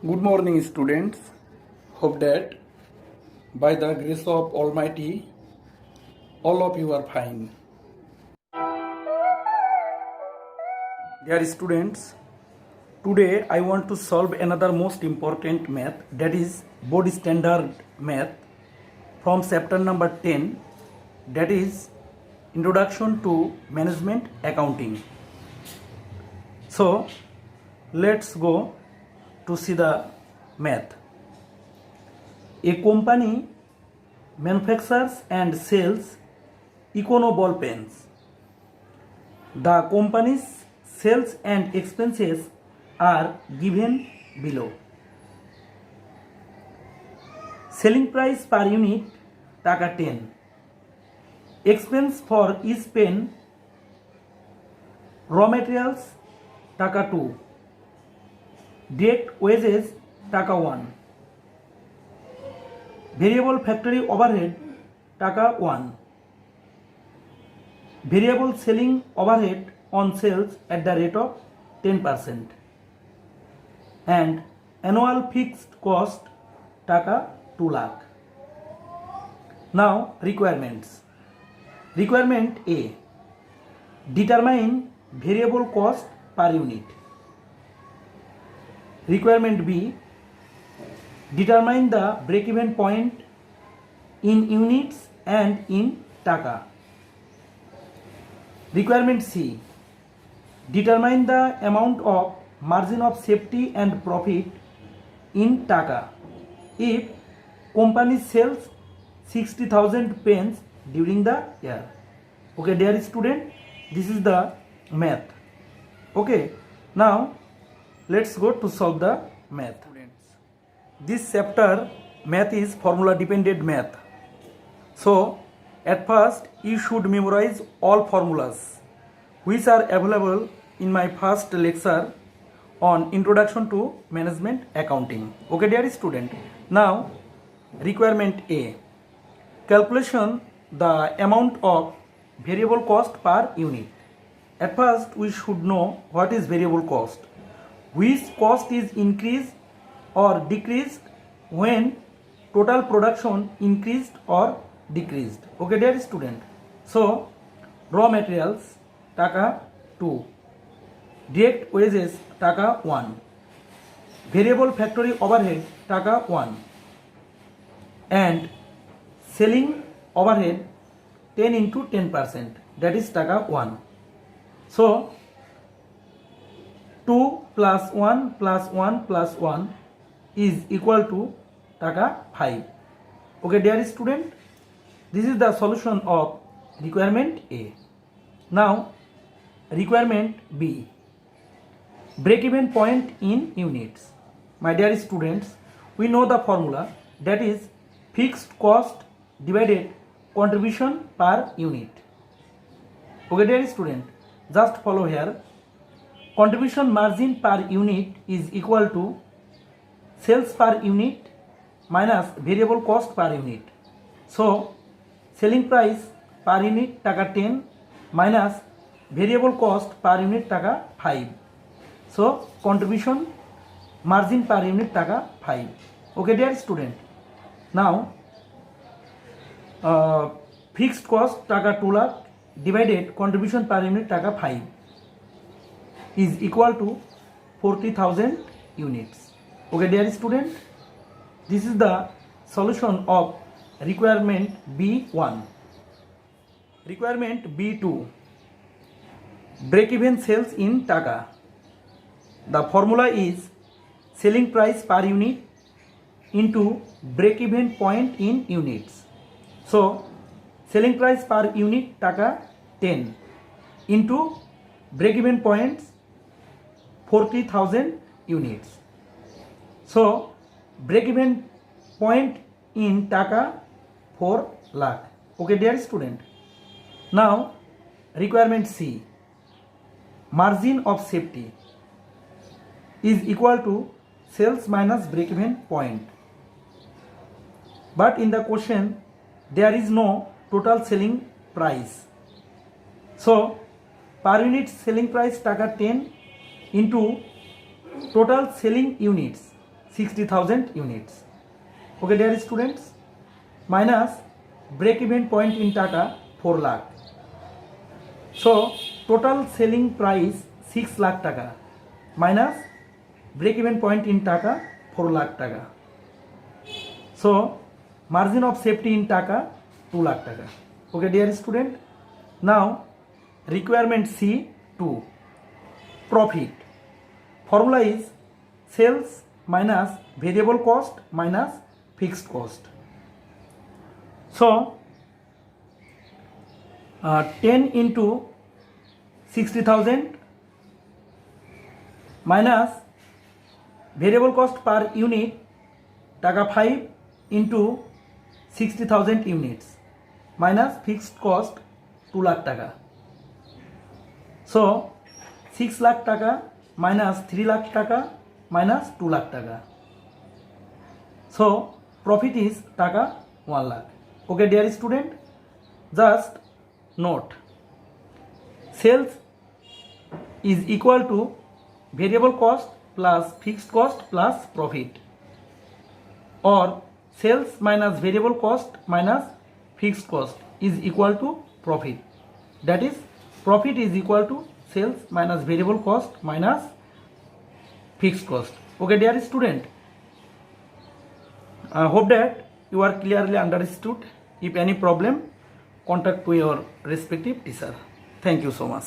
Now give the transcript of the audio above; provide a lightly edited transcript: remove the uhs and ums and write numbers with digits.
Good morning, students. Hope that by the grace of Almighty, all of you are fine. Dear students, today I want to solve another most important math, that is board standard math from chapter number 10, that is Introduction to Management Accounting. So let's go to see the math. A company manufactures and sells Econo ball pens. The company's sales and expenses are given below. Selling price per unit taka 10. Expense for each pen, raw materials taka 2. Direct wages taka 1. Variable factory overhead taka 1. Variable selling overhead on sales at the rate of 10%. And annual fixed cost taka 2 lakh. Now requirements. Requirement A. Determine variable cost per unit. Requirement B. Determine the break-even point in units and in taka. Requirement C. Determine the amount of margin of safety and profit in taka if company sells 60,000 pens during the year. Okay, dear student, this is the math. Okay, now let's go to solve the math. This chapter math is formula dependent math. So at first you should memorize all formulas which are available in my first lecture on Introduction to Management Accounting. Okay, dear student. Now requirement A. Calculation the amount of variable cost per unit. At first we should know what is variable cost. Which cost is increased or decreased when total production increased or decreased. Okay, dear student. So raw materials taka 2. Direct wages taka 1. Variable factory overhead taka 1. And selling overhead 10 into 10%, that is taka 1. So 2 plus 1 plus 1 plus 1 is equal to taka 5. Okay, dear student, this is the solution of requirement A. Now requirement B. Break-even point in units. My dear students, we know the formula, that is fixed cost divided contribution per unit. Okay, dear student, just follow here. Contribution margin per unit is equal to sales per unit minus variable cost per unit. So selling price per unit taka 10 minus variable cost per unit taka 5. So contribution margin per unit taka 5. Okay, dear student. Now fixed cost taka 2 lakh divided contribution per unit taka 5 is equal to 40,000 units. Okay, dear student, this is the solution of requirement B1. Requirement B2. Break-even sales in taka. The formula is selling price per unit into break-even point in units. So selling price per unit taka 10 into break-even points 40,000 units. So break-even point in taka 4 lakh. Okay, dear student. Now requirement C. Margin of safety is equal to sales minus break-even point. But in the question there is no total selling price. So per unit selling price taka 10 into total selling units 60,000 units. Okay, dear students, minus break even point in Taka 4 lakh. So total selling price 6 lakh taka minus break even point in Taka 4 lakh taka. So margin of safety in Taka 2 lakh taka. Okay, dear student, now requirement C2, profit. Formula is sales minus variable cost minus fixed cost. So 10 into 60,000 minus variable cost per unit taka 5 into 60,000 units minus fixed cost 2 lakh taka. So 6 lakh taka minus 3 lakh taka minus 2 lakh taka. So profit is taka 1 lakh. Okay, dear student, just note, sales is equal to variable cost plus fixed cost plus profit, or sales minus variable cost minus fixed cost is equal to profit. That is, profit is equal to sales minus variable cost minus fixed cost. Okay, dear student, I hope that you are clearly understood. If any problem, contact to your respective teacher. Thank you so much.